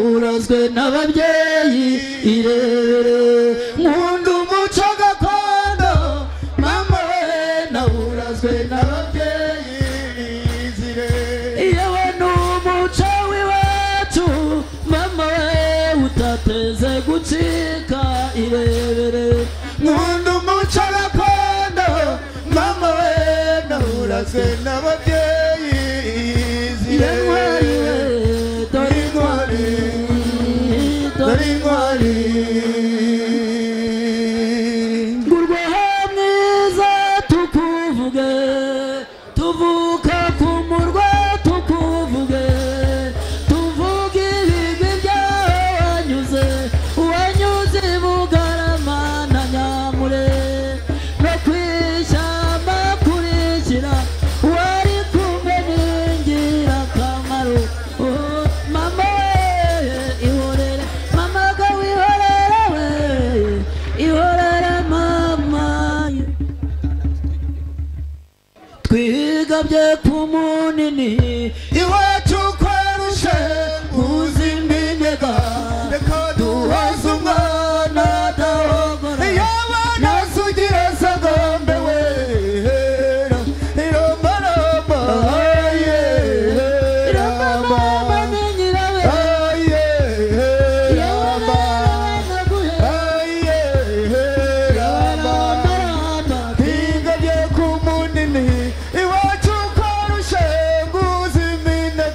urazwe n'ababyeyi irebere nkunda umuco gakondo mama we nawurazwe n'ababyeyi izire yewe n'umuco w'iwacu mama we utateze gucika irebere nkunda umuco gakondo mama we nawurazwe n'ababyeyi izire ngurwa mwiza tukuvuge tuvuka ku murwa tukuvuge tuvuge ibigwi byawe wanyuze Bugarama na Nyamure no kwishyamba kurikira wari kumwe n'ingirakamaro mama twigabye ku munini iwacu kwarushe muziminega duhaza umwana dahogora yabana sugira sagombe we iromarama iromarama ninyirawe twigabye ku munini iwacu kwarushe muziminega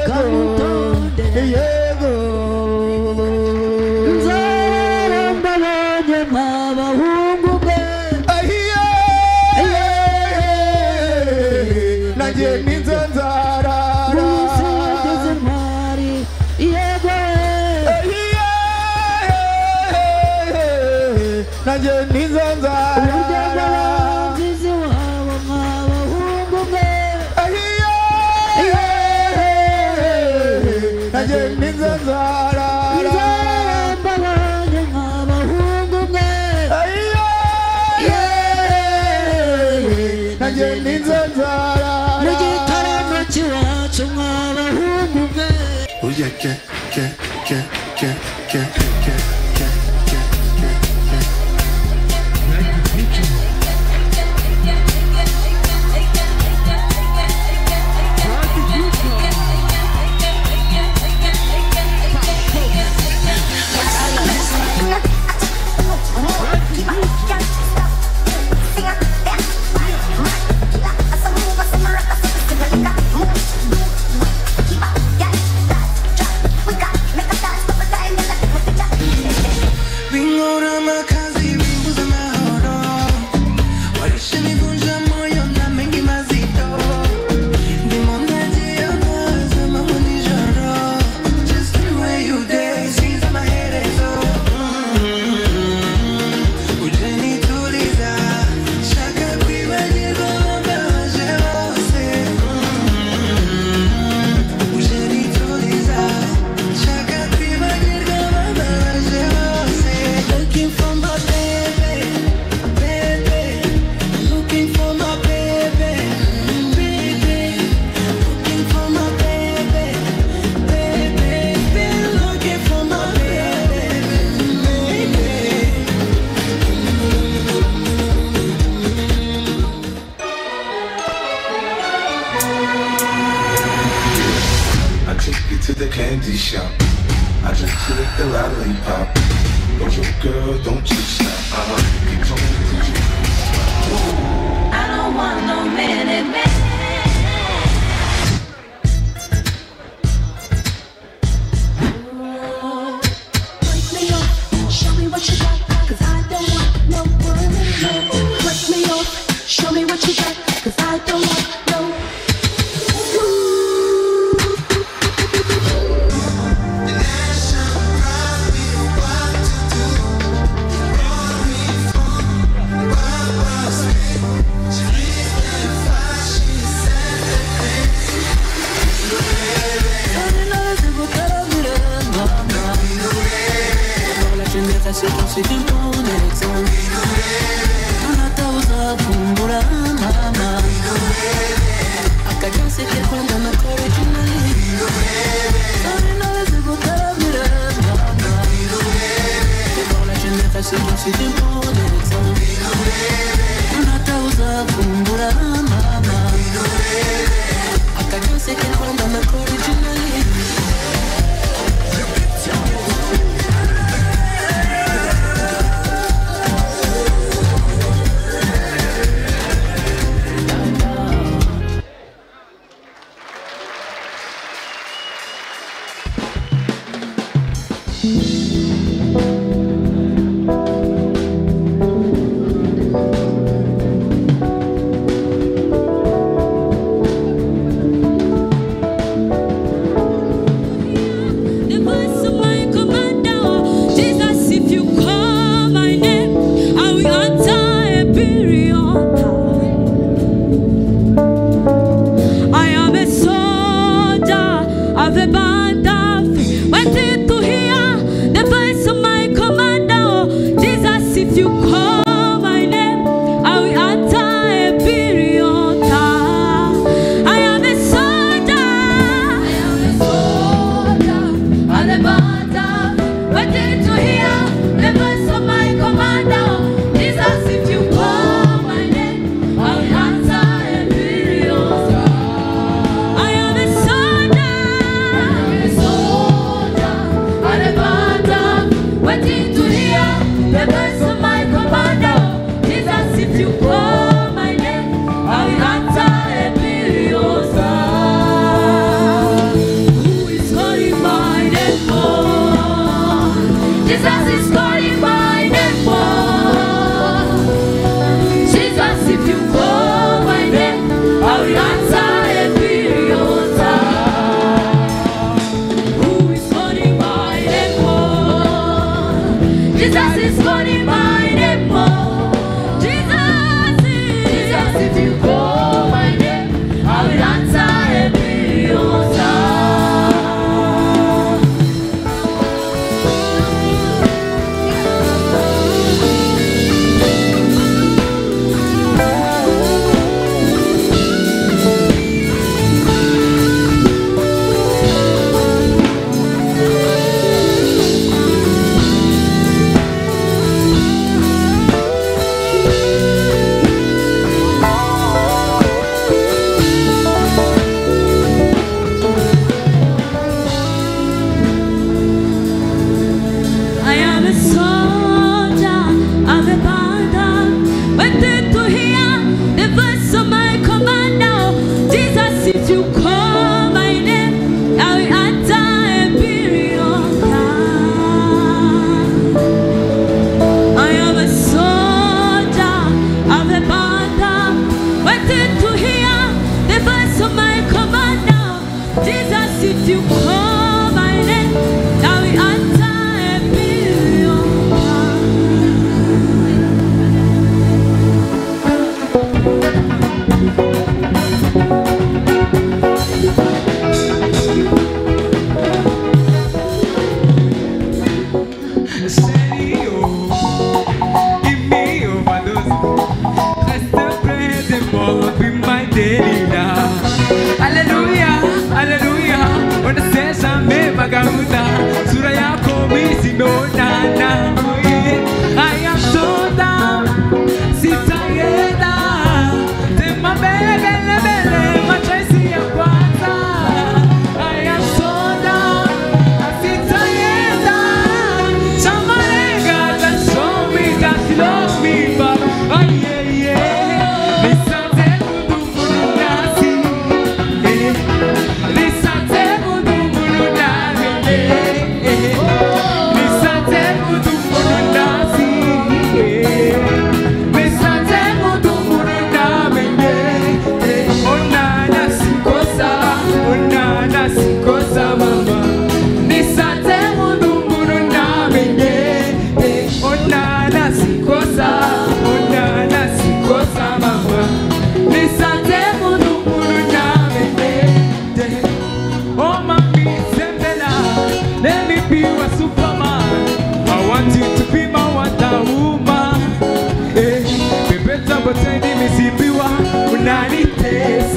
kamutonde yego nzarambabonye nk'abahungu be ahiye nanjye ninzanzarara musigeze ntwari yego ahiye nanjye ninzanzarara nzizi wabo nk'abahungu be ahiye nanjye ninzanzarara nzarambabonye nk'abahungu be ahiye nanjye ninzanzarara n'igitaramo cy'iwacu nk'abahungu be Oye, que to the candy shop. I just lick the lollipop. But your girl, don't you stop. You told me that you I don't want no minute man. Break me off, show me what you got, 'cause I don't want no one. Break me off, show me what you got, 'cause I don't want no. C'est du bon exemple. On a tausa kumbura mama. Akajansi kwenda na originally. Sorry no les gutara mira mama. Dans la génération c'est du bon exemple. On a tausa kumbura mama. Akajansi kwenda na originally. The voice of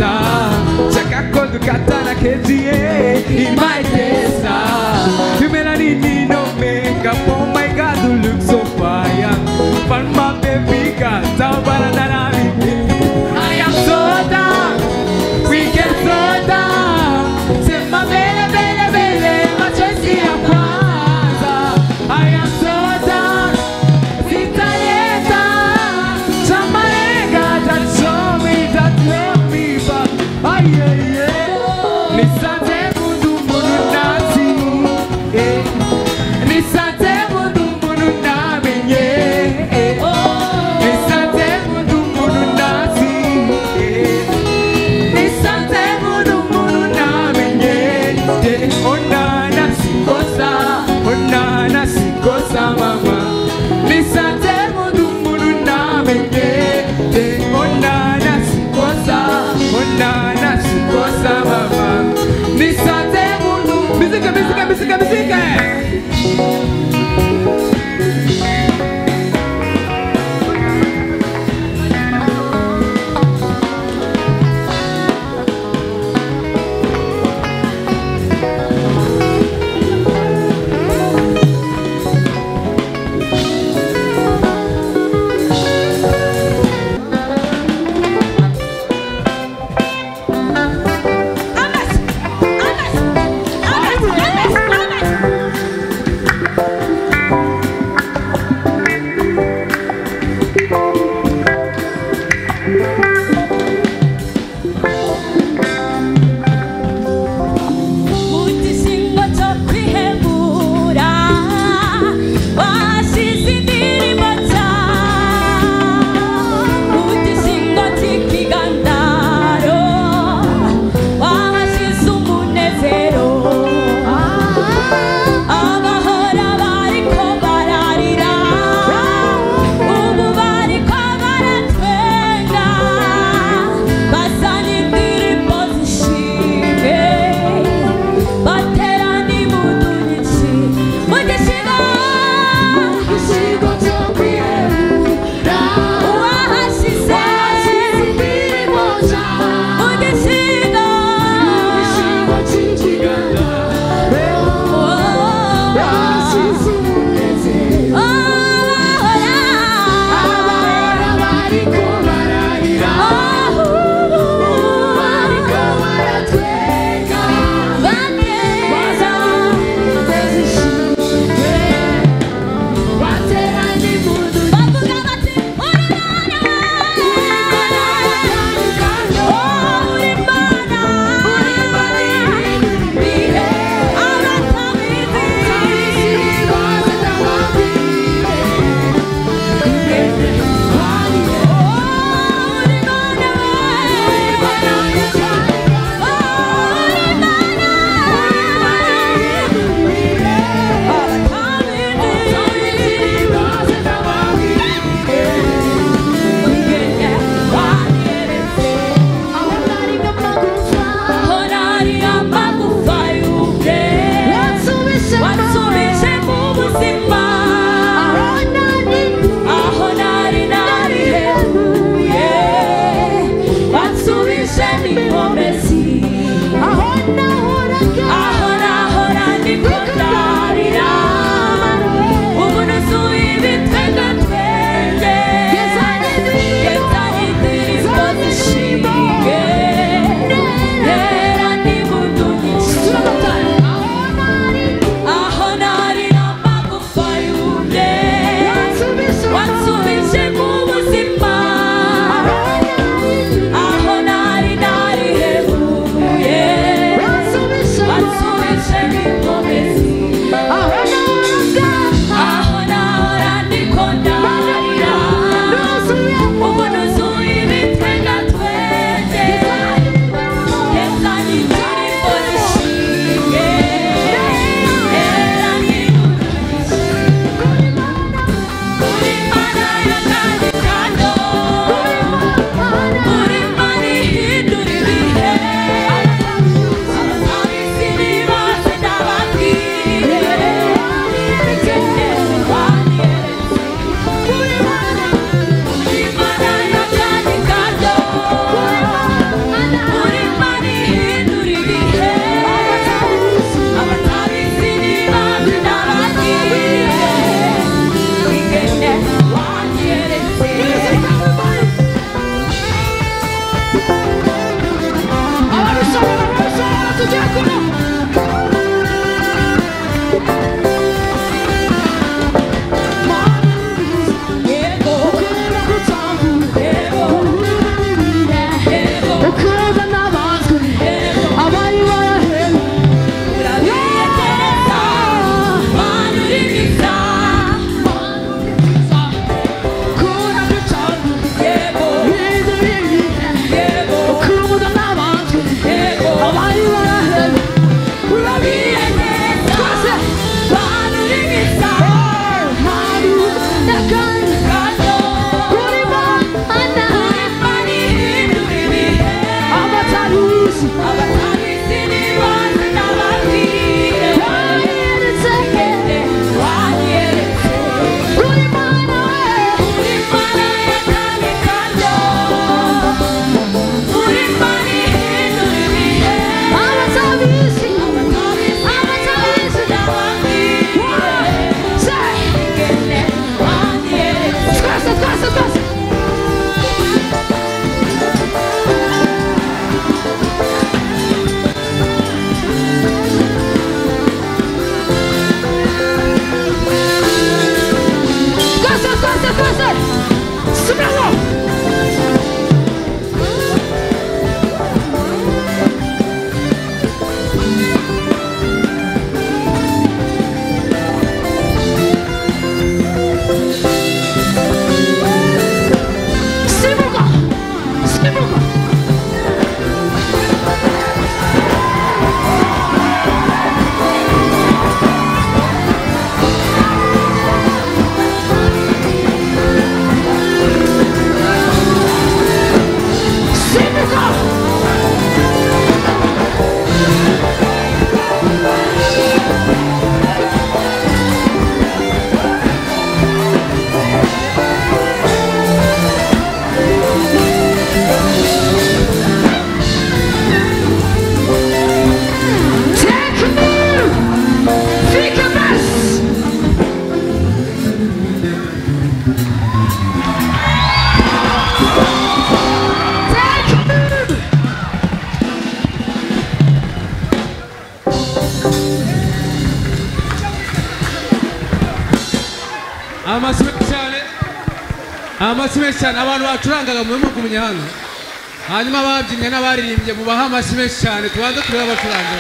testa Chakakodu katana ketie in my testa You melanini no makeup oh my god you look so fire Fun my baby girl Taubara nanami I am so down We get so down Sema bele bele bele Machozi ya kwanza I am so down Sitaleta Chamalenga that show me that love me back Ay ay ay Nisante kundu munu amasimenshi cyane abantu bacurangaga mu kumenya hano hanyuma babyinnye n'abaririmbye mubaha amasimenshi cyane tubanze turebe abacuranga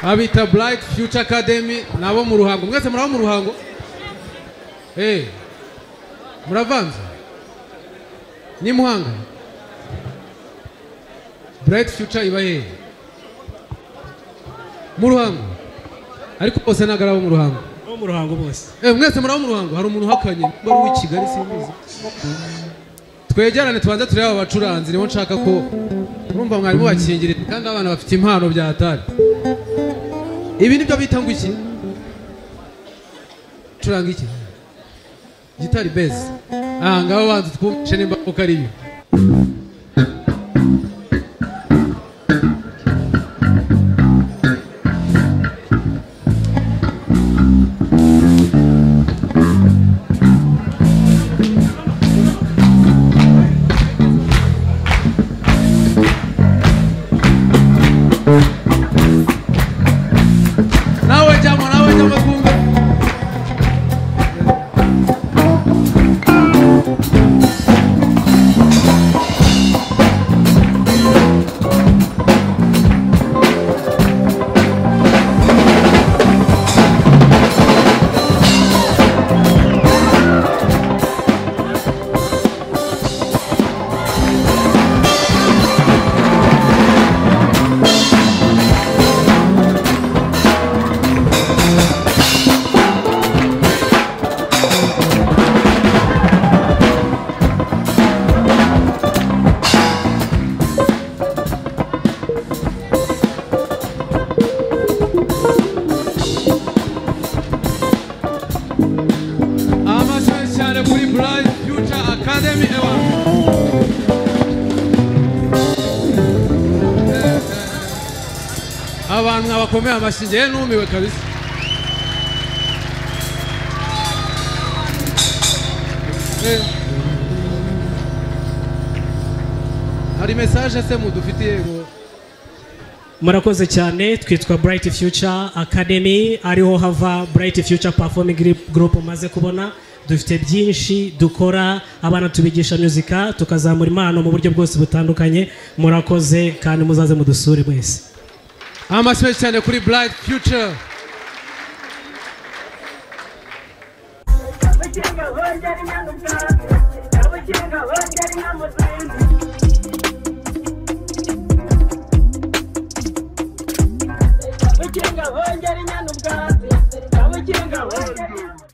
abita Bright Future Academy nabo mu Ruhango mwese murabo mu Ruhango muravanze ni Muhanga Bright Future ibaye mu Ruhango ariko bose nagarabo mu Ruhango mu Ruhango bose mwese murabo mu Ruhango hari umuntu hakanye bari w'i Kigali simbizi twegerane tubanze tureba abacuranzi niho nshaka ko urumva mwari mubakingirira kandi abana bafite impano bya hatari ibi nibyo bita ngo iki curanga iki gitari bass ngaho banze twumvishe nimba uko ari yo abantu abakomeye amashinge numiwe kabisa hari message se mudufitiye ngo murakoze cyane twitwa Bright Future Academy ariho hava Bright Future Performing Group maze kubona dufite byinshi dukora abana tubigisha muzika tukazamura impano mu buryo bwose butandukanye murakoze kandi muzaze mudusure mwese amasimenshi cyane kuri Bright Future Kabukinga hongera inyana ubwatsi, kabukinga hongera